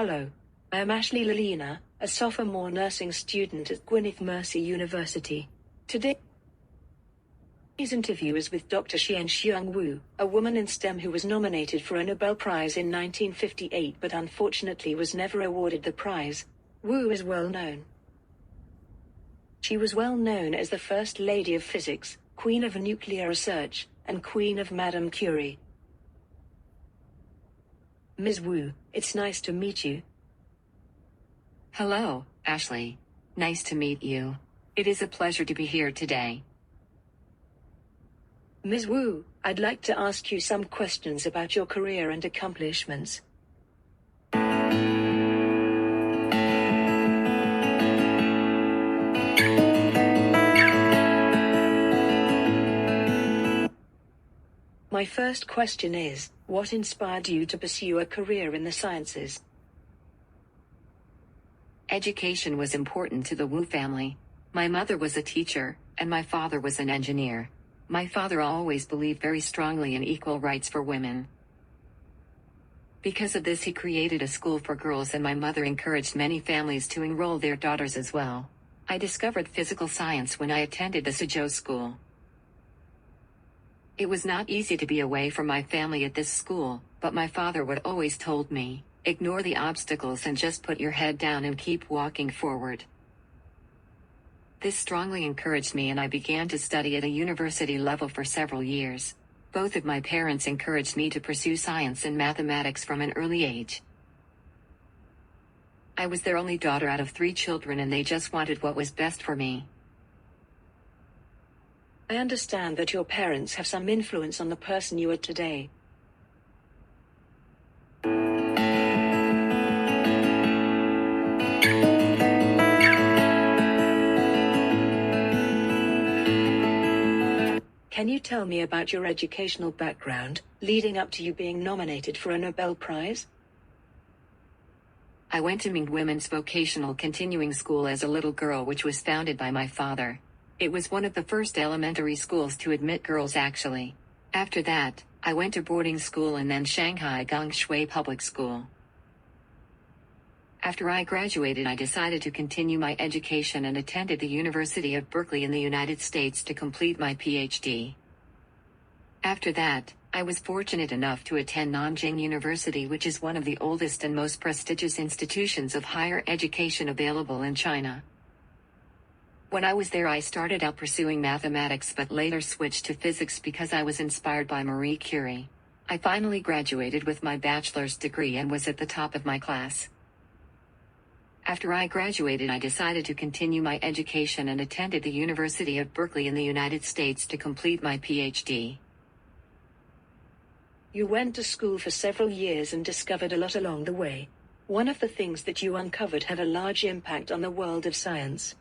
Hello. I am Ashley Lalina, a sophomore nursing student at Gwynedd Mercy University. Today's interview is with Dr. Shiung Wu, a woman in STEM who was nominated for a Nobel Prize in 1958 but unfortunately was never awarded the prize. Wu is well known. She was well known as the First Lady of Physics, Queen of Nuclear Research, and Queen of Madame Curie. Ms. Wu, it's nice to meet you. Hello, Ashley. Nice to meet you. It is a pleasure to be here today. Ms. Wu, I'd like to ask you some questions about your career and accomplishments. My first question is, what inspired you to pursue a career in the sciences? Education was important to the Wu family. My mother was a teacher, and my father was an engineer. My father always believed very strongly in equal rights for women. Because of this, he created a school for girls, and my mother encouraged many families to enroll their daughters as well. I discovered physical science when I attended the Suzhou school. It was not easy to be away from my family at this school, but my father would always told me, ignore the obstacles and just put your head down and keep walking forward. This strongly encouraged me, and I began to study at a university level for several years. Both of my parents encouraged me to pursue science and mathematics from an early age. I was their only daughter out of 3 children, and they just wanted what was best for me. I understand that your parents have some influence on the person you are today. Can you tell me about your educational background, leading up to you being nominated for a Nobel Prize? I went to Ming Women's Vocational Continuing School as a little girl, which was founded by my father. It was one of the first elementary schools to admit girls actually. After that, I went to boarding school and then Shanghai Gongshui Public School. After I graduated, I decided to continue my education and attended the University of Berkeley in the United States to complete my PhD. After that, I was fortunate enough to attend Nanjing University, which is one of the oldest and most prestigious institutions of higher education available in China. When I was there, I started out pursuing mathematics but later switched to physics because I was inspired by Marie Curie. I finally graduated with my bachelor's degree and was at the top of my class. After I graduated, I decided to continue my education and attended the University of Berkeley in the United States to complete my PhD. You went to school for several years and discovered a lot along the way. One of the things that you uncovered had a large impact on the world of science.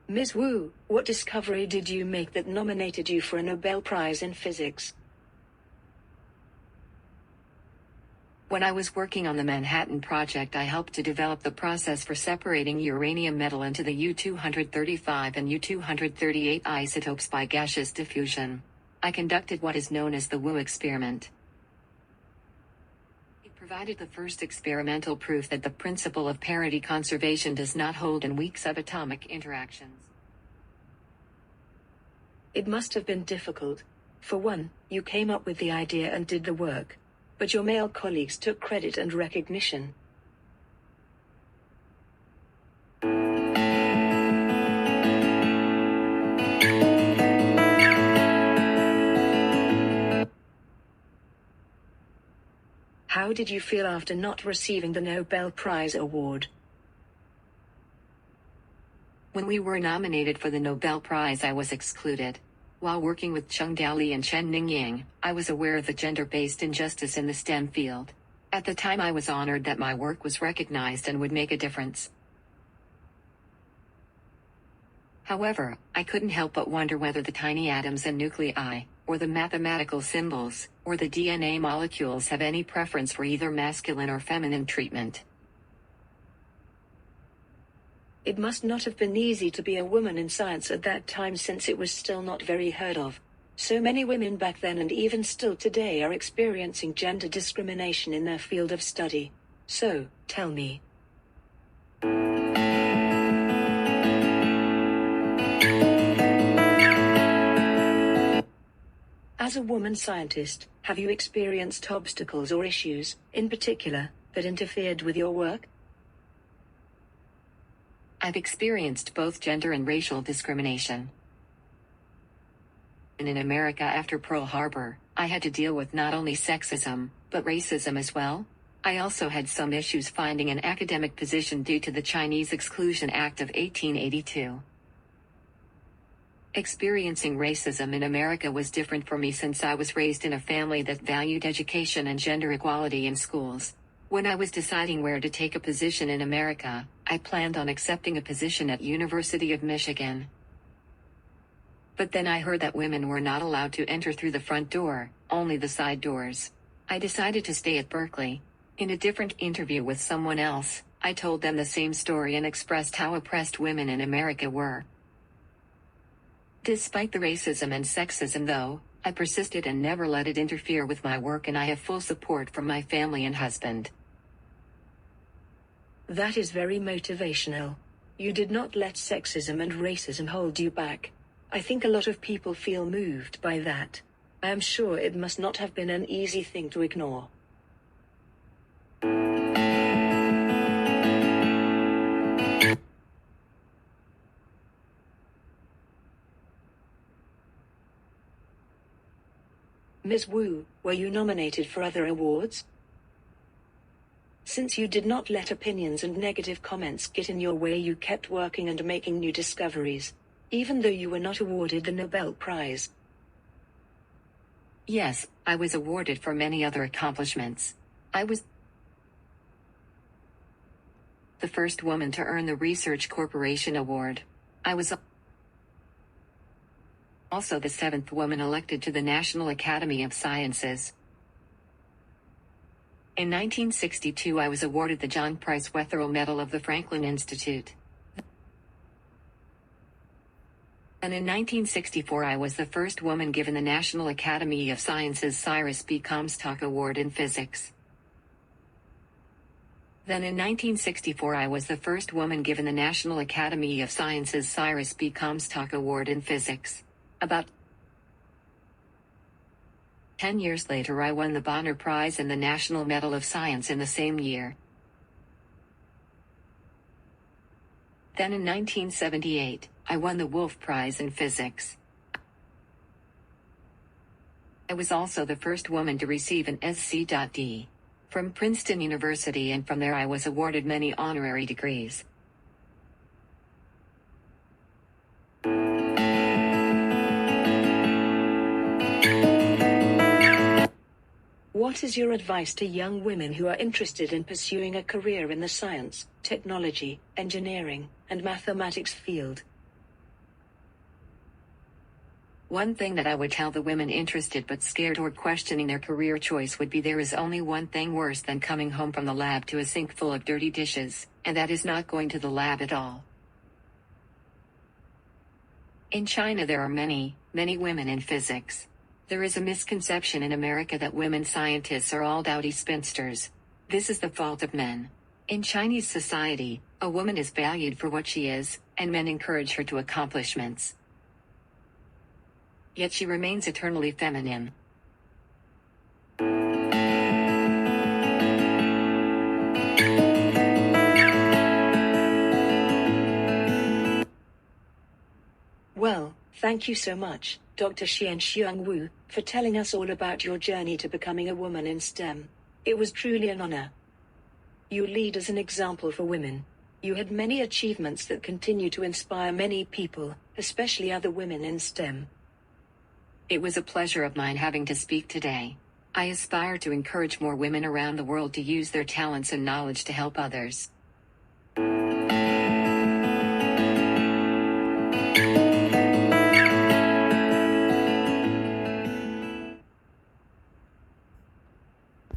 Ms. Wu, what discovery did you make that nominated you for a Nobel Prize in Physics? When I was working on the Manhattan Project, I helped to develop the process for separating uranium metal into the U-235 and U-238 isotopes by gaseous diffusion. I conducted what is known as the Wu experiment. It provided the first experimental proof that the principle of parity conservation does not hold in weak subatomic interactions. It must have been difficult. For one, you came up with the idea and did the work. But your male colleagues took credit and recognition. How did you feel after not receiving the Nobel Prize award? When we were nominated for the Nobel Prize, I was excluded. While working with Cheng Daoli and Chen Ningying, I was aware of the gender-based injustice in the STEM field. At the time, I was honored that my work was recognized and would make a difference. However, I couldn't help but wonder whether the tiny atoms and nuclei, or the mathematical symbols, or the DNA molecules have any preference for either masculine or feminine treatment. It must not have been easy to be a woman in science at that time, since it was still not very heard of. So many women back then and even still today are experiencing gender discrimination in their field of study. So, tell me. As a woman scientist, have you experienced obstacles or issues, in particular, that interfered with your work? I've experienced both gender and racial discrimination. And in America after Pearl Harbor, I had to deal with not only sexism, but racism as well. I also had some issues finding an academic position due to the Chinese Exclusion Act of 1882. Experiencing racism in America was different for me since I was raised in a family that valued education and gender equality in schools. When I was deciding where to take a position in America, I planned on accepting a position at University of Michigan. But then I heard that women were not allowed to enter through the front door, only the side doors. I decided to stay at Berkeley. In a different interview with someone else, I told them the same story and expressed how oppressed women in America were. Despite the racism and sexism though, I persisted and never let it interfere with my work, and I have full support from my family and husband. That is very motivational. You did not let sexism and racism hold you back. I think a lot of people feel moved by that. I am sure it must not have been an easy thing to ignore. Ms. Wu, were you nominated for other awards? Since you did not let opinions and negative comments get in your way, you kept working and making new discoveries, even though you were not awarded the Nobel Prize. Yes, I was awarded for many other accomplishments. I was the first woman to earn the Research Corporation Award. I was also the 7th woman elected to the National Academy of Sciences. In 1962 I was awarded the John Price Wetherill Medal of the Franklin Institute. And in 1964 I was the first woman given the National Academy of Sciences Cyrus B. Comstock Award in Physics. Then in 1964 I was the first woman given the National Academy of Sciences Cyrus B. Comstock Award in Physics. About 10 years later I won the Bonner Prize and the National Medal of Science in the same year. Then in 1978, I won the Wolf Prize in Physics. I was also the first woman to receive an SC.D. from Princeton University, and from there I was awarded many honorary degrees. What is your advice to young women who are interested in pursuing a career in the science, technology, engineering, and mathematics field? One thing that I would tell the women interested but scared or questioning their career choice would be there is only one thing worse than coming home from the lab to a sink full of dirty dishes, and that is not going to the lab at all. In China there are many, many women in physics. There is a misconception in America that women scientists are all dowdy spinsters. This is the fault of men. In Chinese society, a woman is valued for what she is, and men encourage her to accomplishments. Yet she remains eternally feminine. Well, thank you so much, Dr. Chien Shiung Wu, for telling us all about your journey to becoming a woman in STEM. It was truly an honor. You lead as an example for women. You had many achievements that continue to inspire many people, especially other women in STEM. It was a pleasure of mine having to speak today. I aspire to encourage more women around the world to use their talents and knowledge to help others.